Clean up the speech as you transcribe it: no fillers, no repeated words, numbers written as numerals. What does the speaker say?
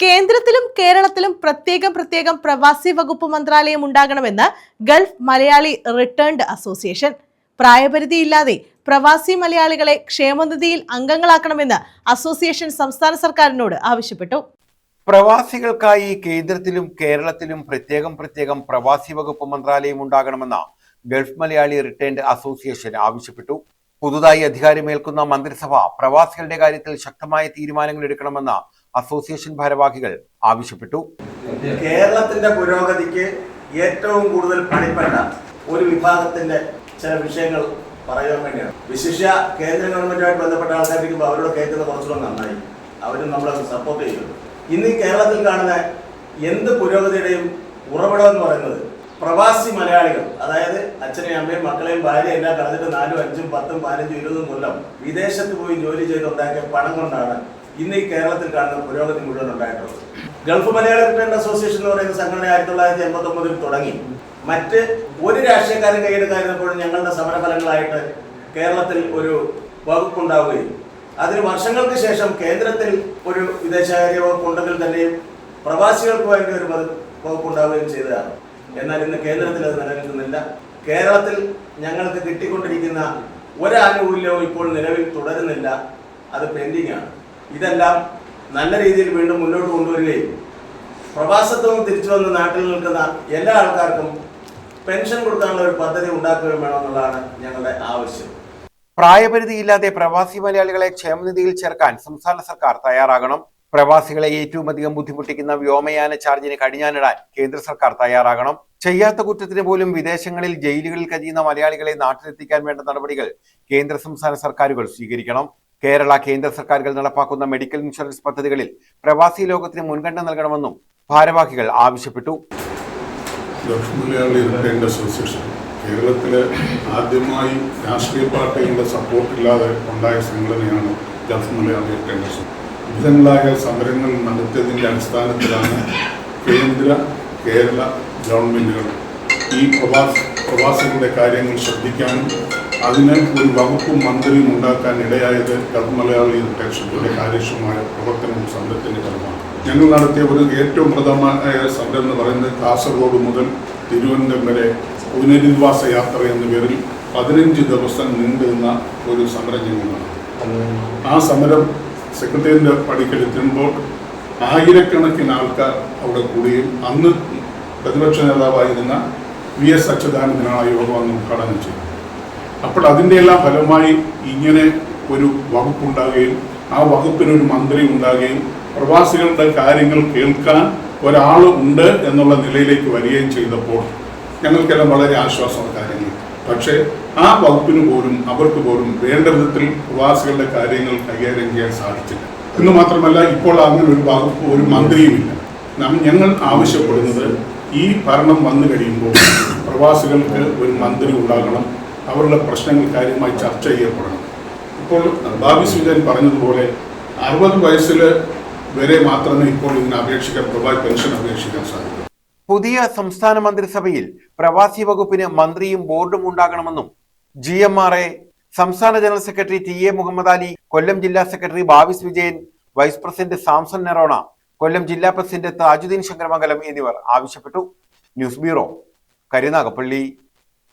കേന്ദ്രത്തിലും കേരളത്തിലും പ്രത്യേകം പ്രവാസി വകുപ്പ് മന്ത്രാലയം ഉണ്ടാകണമെന്ന് ഗൾഫ് മലയാളി റിട്ടേൺഡ് അസോസിയേഷൻ. പ്രായപരിധിയില്ലാതെ പ്രവാസി മലയാളികളെ ക്ഷേമനിധിയിൽ അംഗങ്ങളാക്കണമെന്ന് അസോസിയേഷൻ സംസ്ഥാന സർക്കാരിനോട് ആവശ്യപ്പെട്ടു. പ്രവാസികൾക്കായി കേന്ദ്രത്തിലും കേരളത്തിലും പ്രത്യേകം പ്രവാസി വകുപ്പ് മന്ത്രാലയം ഉണ്ടാകണമെന്ന് ഗൾഫ് മലയാളി റിട്ടേൺഡ് അസോസിയേഷൻ ആവശ്യപ്പെട്ടു. പുതുതായി അധികാരമേൽക്കുന്ന മന്ത്രിസഭ പ്രവാസികളുടെ കാര്യത്തിൽ ശക്തമായ തീരുമാനങ്ങൾ എടുക്കണമെന്ന് അസോസിയേഷൻ ഭാരവാഹികൾ ആവശ്യപ്പെട്ടു. കേരളത്തിന്റെ പുരോഗതിക്ക് ഏറ്റവും കൂടുതൽ പണിപ്പെട്ട ഒരു വിഭാഗത്തിന്റെ ചില വിഷയങ്ങൾ പറയാൻ വേണ്ടിയാണ്. വിശിഷ്യ കേന്ദ്ര ഗവൺമെന്റുമായിട്ട് ബന്ധപ്പെട്ട ആൾക്കാർക്ക് അവരോട് കേൾക്കുന്നത് കുറച്ചുകൂടെ നന്നായി, അവരും നമ്മളെ സപ്പോർട്ട് ചെയ്യുന്നു. ഇന്ന് കേരളത്തിൽ കാണുന്ന എന്ത് പുരോഗതിയുടെയും ഉറവിടം എന്ന് പറയുന്നത് പ്രവാസി മലയാളികൾ, അതായത് അച്ഛനെയും അമ്മയും മക്കളെയും ഭാര്യയും എല്ലാം കളഞ്ഞിട്ട് 4, 5, 10, 15, 20 കൊല്ലം വിദേശത്ത് പോയി ജോലി ചെയ്തുണ്ടാക്കിയ പണം കൊണ്ടാണ് ഇന്ന് ഈ കേരളത്തിൽ കാണുന്ന പുരോഗതി മുഴുവൻ ഉണ്ടായിട്ടുള്ളത്. ഗൾഫ് മലയാളി റിട്ടേൺഡ് അസോസിയേഷൻ എന്ന് പറയുന്ന സംഘടന 1989 തുടങ്ങി. മറ്റ് ഒരു രാഷ്ട്രീയക്കാരും കൈയെടുക്കാതിരുന്നപ്പോഴും ഞങ്ങളുടെ സമരഫലങ്ങളായിട്ട് കേരളത്തിൽ ഒരു വകുപ്പുണ്ടാവുകയും അതിന് വർഷങ്ങൾക്ക് ശേഷം കേന്ദ്രത്തിൽ ഒരു വിദേശകാര്യ വകുപ്പ് ഉണ്ടെങ്കിൽ തന്നെയും പ്രവാസികൾക്ക് വേണ്ടി ഒരു വകുപ്പുണ്ടാവുകയും ചെയ്തതാണ്. എന്നാൽ ഇന്ന് കേന്ദ്രത്തിൽ അത് നിലനിൽക്കുന്നില്ല. കേരളത്തിൽ ഞങ്ങൾക്ക് കിട്ടിക്കൊണ്ടിരിക്കുന്ന ഒരാനുകൂല്യവും ഇപ്പോൾ നിലവിൽ തുടരുന്നില്ല, അത് പെൻഡിങ് ആണ്. ഇതെല്ലാം നല്ല രീതിയിൽ വീണ്ടും മുന്നോട്ട് കൊണ്ടുവരികയും പ്രവാസത്വം തിരിച്ചു വന്ന് നാട്ടിൽ നിൽക്കുന്ന എല്ലാ ആൾക്കാർക്കും പെൻഷൻ കൊടുക്കാനുള്ള ഒരു പദ്ധതി ഉണ്ടാക്കുകയും വേണമെന്നുള്ളതാണ് ഞങ്ങളുടെ ആവശ്യം. പ്രായപരിധിയില്ലാതെ പ്രവാസി മലയാളികളെ ക്ഷേമനിധിയിൽ ചേർക്കാൻ സംസ്ഥാന സർക്കാർ തയ്യാറാകണം. പ്രവാസികളെ ഏറ്റവും അധികം ബുദ്ധിമുട്ടിക്കുന്ന വ്യോമയാന ചാർജിന് കടിഞ്ഞാനിടാൻ കേന്ദ്ര സർക്കാർ തയ്യാറാകണം. ചെയ്യാത്ത കുറ്റത്തിന് പോലും വിദേശങ്ങളിൽ ജയിലുകളിൽ കഴിയുന്ന മലയാളികളെ നാട്ടിലെത്തിക്കാൻ വേണ്ട നടപടികൾ കേന്ദ്ര സംസ്ഥാന സർക്കാരുകൾ സ്വീകരിക്കണം. കേരള കേന്ദ്ര സർക്കാരുകൾ നടപ്പാക്കുന്ന മെഡിക്കൽ ഇൻഷുറൻസ് പദ്ധതികളിൽ പ്രവാസി ലോകത്തിന് മുൻഗണന നൽകണമെന്നും ഭാരവാഹികൾ ആവശ്യപ്പെട്ടു. ഗൾഫ് മലയാളി റിട്ടേൺഡ് അസോസിയേഷൻ കേരളത്തിലെ ആദ്യമായി രാഷ്ട്രീയ പാർട്ടികളുടെ സപ്പോർട്ടില്ലാതെ ഉണ്ടായ സംഘടനയാണ് ഗൾഫ് മലയാളി റിട്ടേൺഡ് അസോസിയേഷൻ. വിവിധങ്ങളായ സമരങ്ങൾ നടത്തിയതിൻ്റെ അടിസ്ഥാനത്തിലാണ് കേന്ദ്ര കേരള ഗവൺമെൻറ്റുകൾ ഈ പ്രവാസികളുടെ കാര്യങ്ങൾ ശ്രദ്ധിക്കാനും അതിന് ഒരു വകുപ്പും മന്ത്രിയും ഉണ്ടാക്കാൻ ഇടയായത് ഗൾഫ് മലയാളി റിട്ടേൺഡ് കാര്യക്ഷമമായ പ്രവർത്തനവും സമരത്തിൻ്റെ ഫലമാണ്. ഞങ്ങൾ നടത്തിയ ഒരു ഏറ്റവും പ്രധാനമായ സമരം എന്ന് പറയുന്നത് കാസർഗോഡ് മുതൽ തിരുവനന്തപുരം വരെ പുനരധിവാസ യാത്ര എന്ന പേരിൽ 15 ദിവസം നീണ്ടുനിന്ന ഒരു സമരം ഞങ്ങൾ നടത്തി. ആ സമരം സെക്രട്ടേറിയറ്റിൻ്റെ പടിക്കലെത്തുമ്പോൾ ആയിരക്കണക്കിന് ആൾക്കാർ അവിടെ കൂടുകയും അന്ന് പ്രതിപക്ഷ നേതാവായിരുന്ന VS അച്യുതാനന്ദനാണ് ആ യോഗം അന്ന് ഉദ്ഘാടനം ചെയ്തു. അപ്പോൾ അതിൻ്റെ എല്ലാം ഫലമായി ഇങ്ങനെ ഒരു വകുപ്പുണ്ടാകുകയും ആ വകുപ്പിനൊരു മന്ത്രി ഉണ്ടാകുകയും പ്രവാസികളുടെ കാര്യങ്ങൾ കേൾക്കാൻ ഒരാൾ ഉണ്ട് എന്നുള്ള നിലയിലേക്ക് വരികയും ചെയ്തപ്പോൾ ഞങ്ങൾക്കെല്ലാം വളരെ ആശ്വാസമുള്ള കാര്യങ്ങൾ. പക്ഷേ ആ വകുപ്പിന് പോലും അവർക്ക് പോലും വേണ്ട വിധത്തിൽ പ്രവാസികളുടെ കാര്യങ്ങൾ കൈകാര്യം ചെയ്യാൻ സാധിച്ചില്ല. എന്ന് മാത്രമല്ല ഇപ്പോൾ അങ്ങനെ ഒരു വകുപ്പ് ഒരു മന്ത്രിയുമില്ല. ഞങ്ങൾ ആവശ്യപ്പെടുന്നത് ഈ ഭരണം വന്നു കഴിയുമ്പോൾ പ്രവാസികൾക്ക് ഒരു മന്ത്രി ഉണ്ടാകണം, അവരുടെ പ്രശ്നങ്ങൾ കാര്യമായി ചർച്ച ചെയ്യപ്പെടണം. ഇപ്പോൾ ബാബി സുജൻ പറഞ്ഞതുപോലെ 60 വയസ്സിൽ വരെ മാത്രമേ ഇപ്പോൾ ഇതിന് അപേക്ഷിക്കാൻ പ്രവാസി പെൻഷൻ അപേക്ഷിക്കാൻ സാധിക്കൂ. പുതിയ സംസ്ഥാന മന്ത്രിസഭയിൽ പ്രവാസി വകുപ്പിന് മന്ത്രിയും ബോർഡും ഉണ്ടാകണമെന്നും GMRA സംസ്ഥാന general secretary TA Muhammad Ali, Kollam ജില്ലാ secretary Bavis Vijayan, vice president Samson Nerona, Kollam ജില്ലാ പ്രസിഡന്റ് താജുദ്ദീൻ ശങ്കരമംഗലം എന്നിവർ ആവശ്യപ്പെട്ടു. News bureau, Karunagappally.